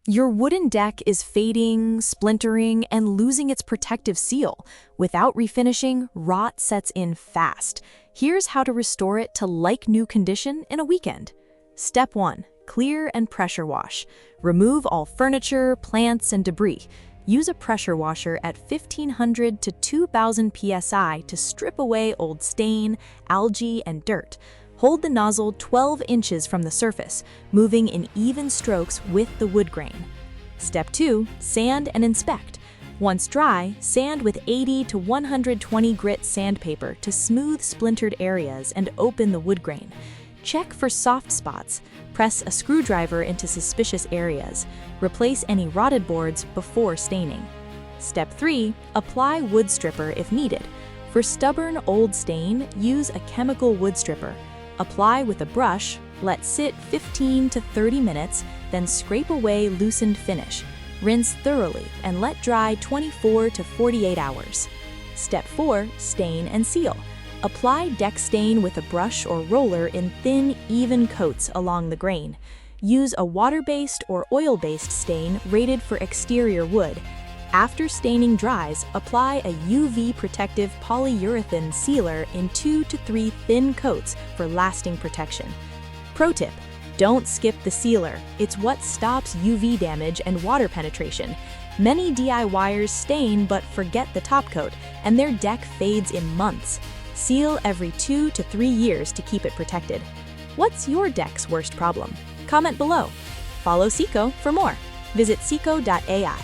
Your wooden deck is fading, splintering, and losing its protective seal. Without refinishing, rot sets in fast. Here's how to restore it to like-new condition in a weekend. Step 1. Clear and pressure wash. Remove all furniture, plants, and debris. Use a pressure washer at 1500 to 2000 psi to strip away old stain, algae, and dirt. Hold the nozzle 12 inches from the surface, moving in even strokes with the wood grain. Step 2. Sand and inspect. Once dry, sand with 80 to 120 grit sandpaper to smooth splintered areas and open the wood grain. Check for soft spots. Press a screwdriver into suspicious areas. Replace any rotted boards before staining. Step 3. Apply wood stripper if needed. For stubborn old stain, use a chemical wood stripper. Apply with a brush, let sit 15 to 30 minutes, then scrape away loosened finish. Rinse thoroughly and let dry 24 to 48 hours. Step 4. Stain and seal. Apply deck stain with a brush or roller in thin, even coats along the grain. Use a water-based or oil-based stain rated for exterior wood. After staining dries, apply a UV protective polyurethane sealer in 2 to 3 thin coats for lasting protection. Pro tip: don't skip the sealer. It's what stops UV damage and water penetration. Many DIYers stain but forget the top coat, and their deck fades in months. Seal every 2 to 3 years to keep it protected. What's your deck's worst problem? Comment below. Follow Sikho for more. Visit Sikho.ai.